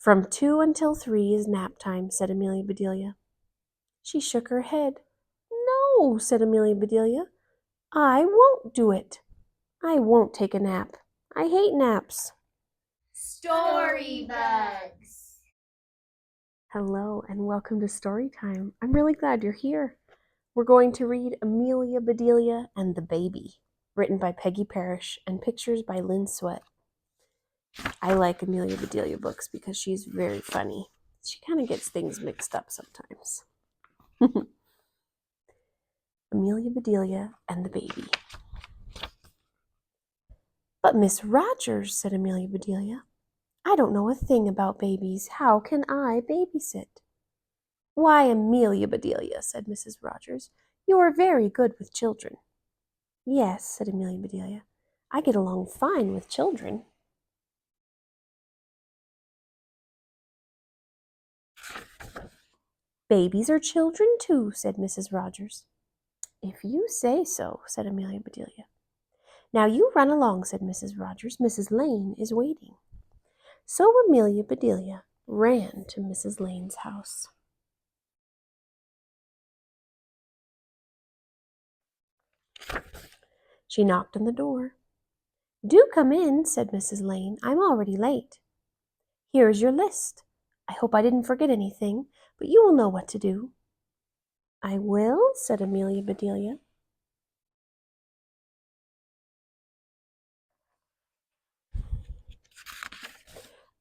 "From 2 until 3 is nap time," said Amelia Bedelia. She shook her head. "No," said Amelia Bedelia. "I won't do it. I won't take a nap. I hate naps." Story Bugs. Hello and welcome to Story Time. I'm really glad you're here. We're going to read Amelia Bedelia and the Baby, written by Peggy Parish and pictures by Lynn. I like Amelia Bedelia books because she's very funny. She kind of gets things mixed up sometimes. Amelia Bedelia and the Baby. "But Miss Rogers," said Amelia Bedelia, "I don't know a thing about babies. How can I babysit?" "Why, Amelia Bedelia," said Mrs. Rogers, "you are very good with children." "Yes," said Amelia Bedelia, "I get along fine with children." "Babies are children too," said Mrs. Rogers. "If you say so," said Amelia Bedelia. "Now you run along," said Mrs. Rogers. "Mrs. Lane is waiting." So Amelia Bedelia ran to Mrs. Lane's house. She knocked on the door. "Do come in," said Mrs. Lane. "I'm already late. Here is your list. I hope I didn't forget anything, but you will know what to do." "I will," said Amelia Bedelia.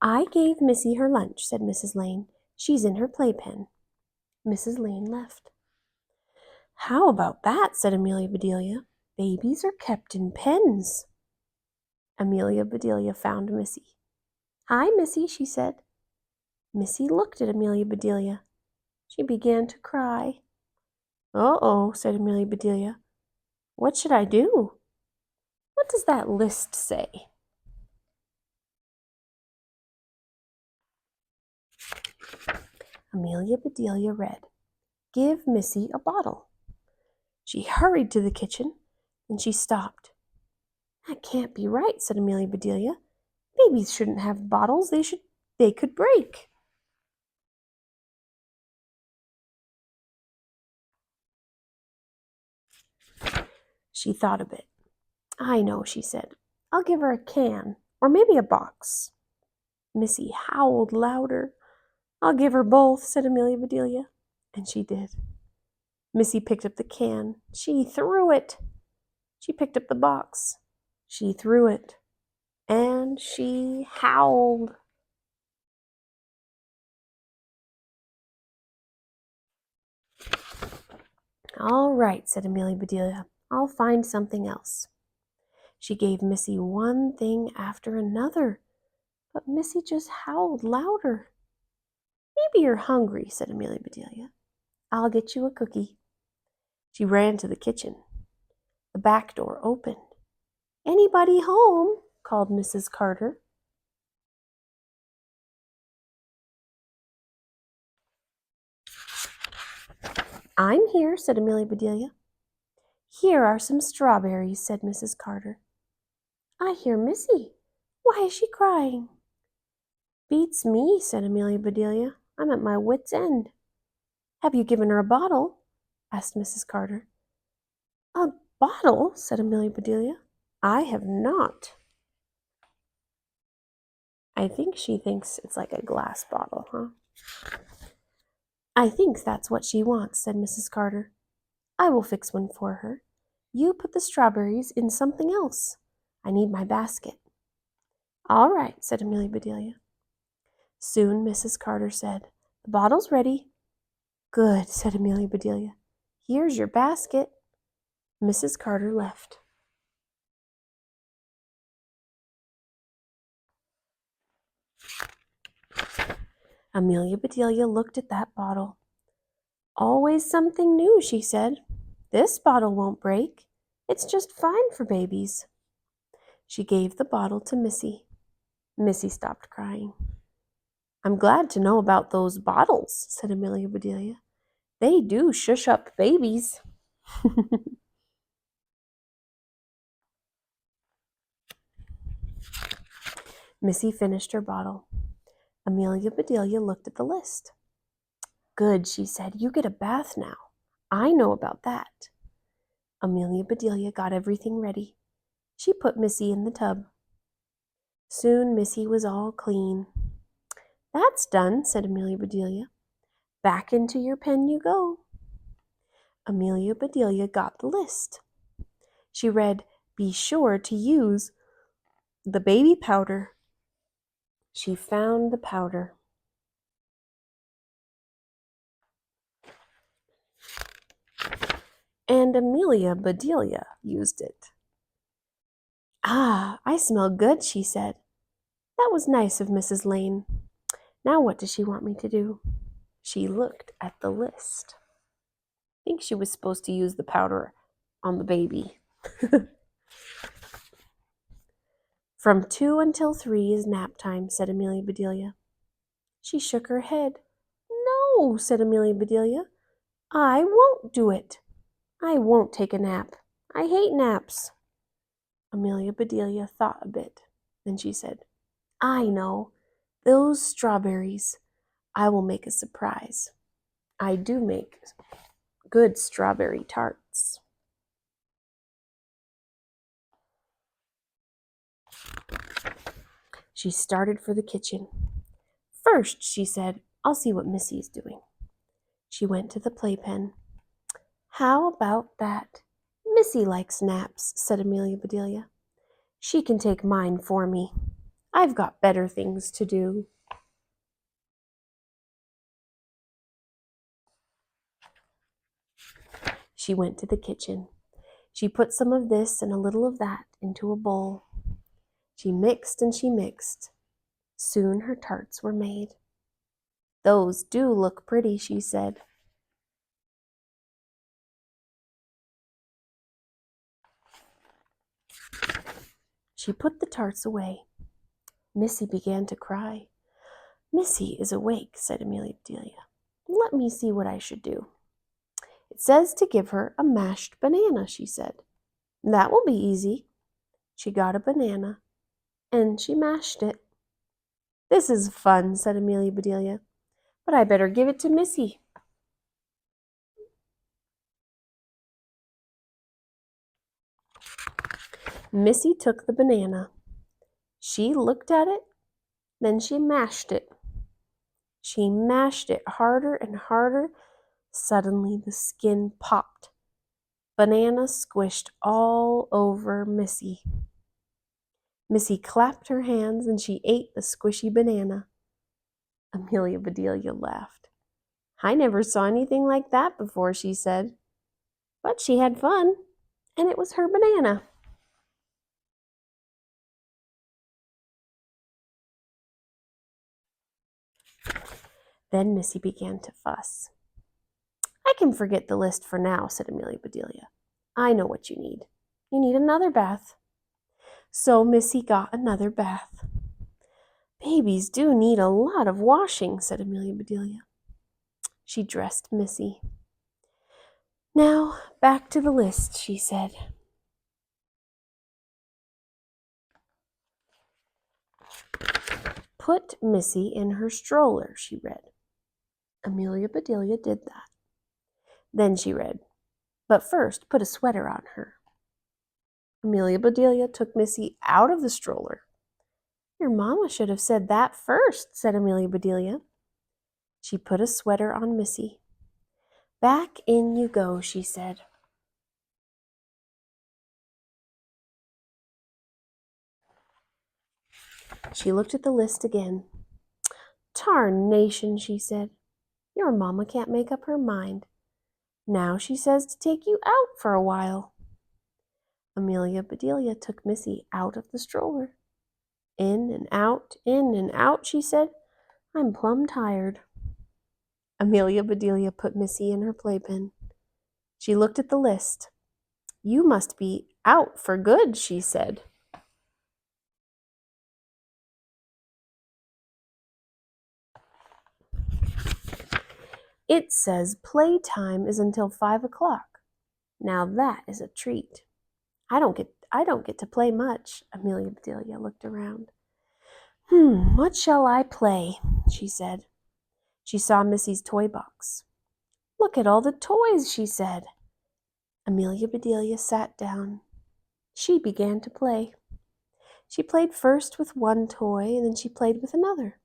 "I gave Missy her lunch," said Mrs. Lane. "She's in her playpen." Mrs. Lane left. "How about that?" said Amelia Bedelia. "Babies are kept in pens." Amelia Bedelia found Missy. "Hi, Missy," she said. Missy looked at Amelia Bedelia. She began to cry. "Uh-oh," said Amelia Bedelia. "What should I do? What does that list say?" Amelia Bedelia read, "Give Missy a bottle." She hurried to the kitchen, and she stopped. "That can't be right," said Amelia Bedelia. "Babies shouldn't have bottles. They could break." She thought a bit. "I know," she said. "I'll give her a can, or maybe a box." Missy howled louder. "I'll give her both," said Amelia Bedelia. And she did. Missy picked up the can. She threw it. She picked up the box. She threw it. And she howled. "All right," said Amelia Bedelia. "I'll find something else." She gave Missy one thing after another, but Missy just howled louder. "Maybe you're hungry," said Amelia Bedelia. "I'll get you a cookie." She ran to the kitchen. The back door opened. "Anybody home?" called Mrs. Carter. "I'm here," said Amelia Bedelia. "Here are some strawberries," said Mrs. Carter. "I hear Missy. Why is she crying?" "Beats me," said Amelia Bedelia. "I'm at my wit's end." "Have you given her a bottle?" asked Mrs. Carter. "A bottle?" said Amelia Bedelia. "I have not." "I think she thinks it's like a glass bottle, huh?" "I think that's what she wants," said Mrs. Carter. "I will fix one for her. You put the strawberries in something else. I need my basket." "All right," said Amelia Bedelia. Soon Mrs. Carter said, "The bottle's ready." "Good," said Amelia Bedelia. "Here's your basket." Mrs. Carter left. Amelia Bedelia looked at that bottle. "Always something new," she said. "This bottle won't break. It's just fine for babies." She gave the bottle to Missy. Missy stopped crying. "I'm glad to know about those bottles," said Amelia Bedelia. "They do shush up babies." Missy finished her bottle. Amelia Bedelia looked at the list. Good, she said. You get a bath now. I know about that. Amelia Bedelia got everything ready. She put Missy in the tub. Soon Missy was all clean. That's done, said Amelia Bedelia. Back into your pen you go. Amelia Bedelia got the list. She read, Be sure to use the baby powder. She found the powder. And Amelia Bedelia used it. Ah, I smell good, she said. That was nice of Mrs. Lane. Now what does she want me to do? She looked at the list. I think she was supposed to use the powder on the baby. From 2 until 3 is nap time, said Amelia Bedelia. She shook her head. No, said Amelia Bedelia. I won't do it. I won't take a nap. I hate naps. Amelia Bedelia thought a bit. Then she said, I know. Those strawberries. I will make a surprise. I do make good strawberry tarts. She started for the kitchen. First, she said, I'll see what Missy is doing. She went to the playpen. How about that? Missy likes naps, said Amelia Bedelia. She can take mine for me. I've got better things to do. She went to the kitchen. She put some of this and a little of that into a bowl. She mixed and she mixed. Soon her tarts were made. Those do look pretty, she said. She put the tarts away. Missy began to cry. Missy is awake, said Amelia Bedelia. Let me see what I should do. It says to give her a mashed banana, she said. That will be easy. She got a banana, and she mashed it. This is fun, said Amelia Bedelia, but I better give it to Missy. Missy took the banana. She looked at it, then she mashed it. She mashed it harder and harder. Suddenly the skin popped. Banana squished all over Missy. Missy clapped her hands and she ate the squishy banana. Amelia Bedelia laughed. I never saw anything like that before, she said. But she had fun, and it was her banana. Then Missy began to fuss. I can forget the list for now, said Amelia Bedelia. I know what you need. You need another bath. So Missy got another bath. Babies do need a lot of washing, said Amelia Bedelia. She dressed Missy. Now, back to the list, she said. Put Missy in her stroller, she read. Amelia Bedelia did that. Then she read, but first put a sweater on her. Amelia Bedelia took Missy out of the stroller. Your mama should have said that first, said Amelia Bedelia. She put a sweater on Missy. Back in you go, she said. She looked at the list again. Tarnation, she said. Your mama can't make up her mind. Now she says to take you out for a while. Amelia Bedelia took Missy out of the stroller. In and out, she said. I'm plumb tired. Amelia Bedelia put Missy in her playpen. She looked at the list. You must be out for good, she said. It says playtime is until 5 o'clock. Now that is a treat. I don't get to play much. Amelia Bedelia looked around. What shall I play? She said. She saw Missy's toy box. Look at all the toys, she said. Amelia Bedelia sat down. She began to play. She played first with one toy, and then she played with another.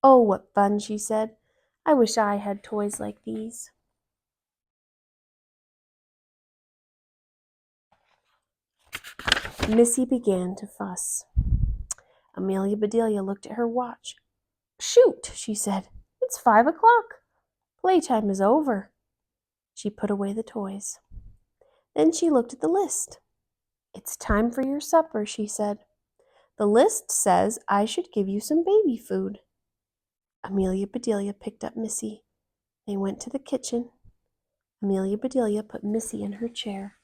Oh, what fun, she said. I wish I had toys like these. Missy began to fuss. Amelia Bedelia looked at her watch. Shoot, she said. It's 5 o'clock. Playtime is over. She put away the toys. Then she looked at the list. It's time for your supper, she said. The list says I should give you some baby food. Amelia Bedelia picked up Missy. They went to the kitchen. Amelia Bedelia put Missy in her chair.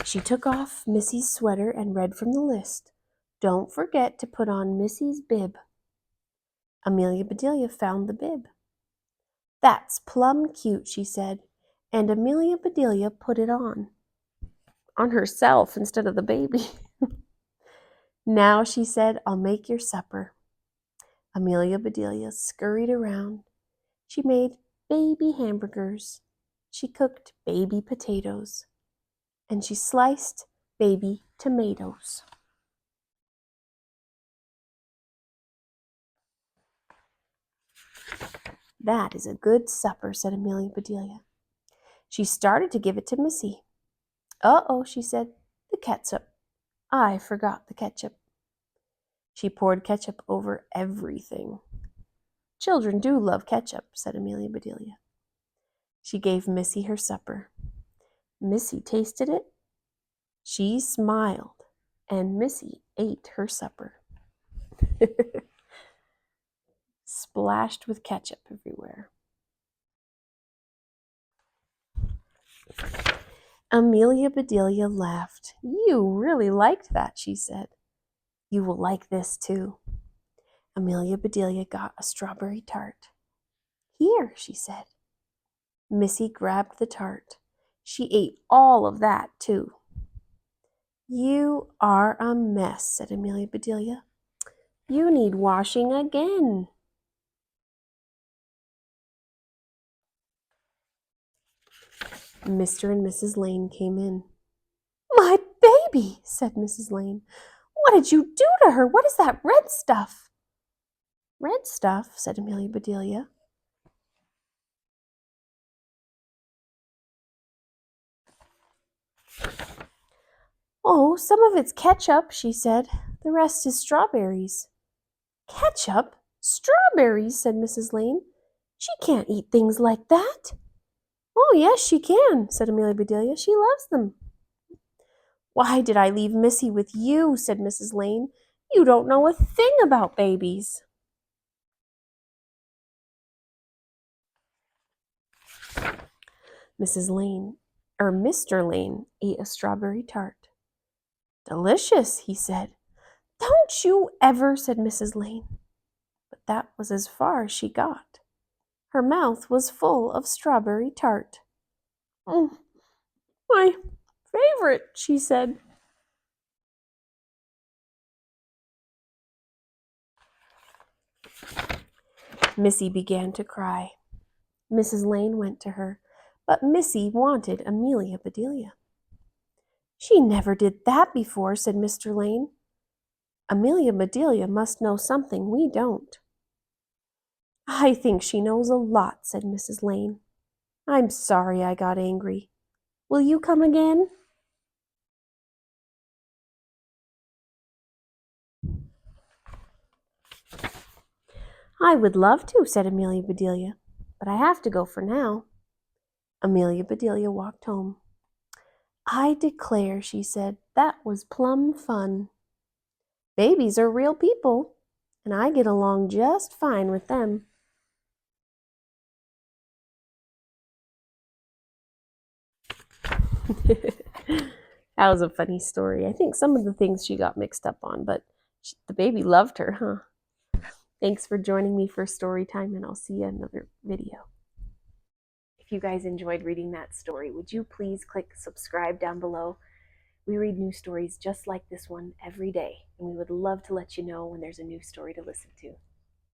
She took off Missy's sweater and read from the list. Don't forget to put on Missy's bib. Amelia Bedelia found the bib. That's plumb cute, she said, and Amelia Bedelia put it on herself instead of the baby. Now, she said, I'll make your supper. Amelia Bedelia scurried around. She made baby hamburgers. She cooked baby potatoes. And she sliced baby tomatoes. That is a good supper, said Amelia Bedelia. She started to give it to Missy. Uh-oh, she said, the ketchup. I forgot the ketchup. She poured ketchup over everything. Children do love ketchup, said Amelia Bedelia. She gave Missy her supper. Missy tasted it. She smiled, and Missy ate her supper. Splashed with ketchup everywhere. Amelia Bedelia laughed. You really liked that, she said. You will like this too. Amelia Bedelia got a strawberry tart. Here, she said. Missy grabbed the tart. She ate all of that too. You are a mess, said Amelia Bedelia. You need washing again. Mr. and Mrs. Lane came in. My baby, said Mrs. Lane. What did you do to her? What is that red stuff? Red stuff, said Amelia Bedelia. Oh, some of it's ketchup, she said. The rest is strawberries. Ketchup? Strawberries, said Mrs. Lane. She can't eat things like that. Oh, yes, she can, said Amelia Bedelia. She loves them. Why did I leave Missy with you, said Mrs. Lane. You don't know a thing about babies. Mrs. Lane, or Mr. Lane, ate a strawberry tart. Delicious, he said. Don't you ever, said Mrs. Lane. But that was as far as she got. Her mouth was full of strawberry tart. My favorite, she said. Missy began to cry. Mrs. Lane went to her, but Missy wanted Amelia Bedelia. She never did that before, said Mr. Lane. Amelia Bedelia must know something we don't. I think she knows a lot, said Mrs. Lane. I'm sorry I got angry. Will you come again? I would love to, said Amelia Bedelia, but I have to go for now. Amelia Bedelia walked home. I declare, she said, that was plumb fun. Babies are real people, and I get along just fine with them. That was a funny story. I think some of the things she got mixed up on, but the baby loved her, huh? Thanks for joining me for story time, and I'll see you in another video. If you guys enjoyed reading that story, would you please click subscribe down below We read new stories just like this one every day, and we would love to let you know when there's a new story to listen to.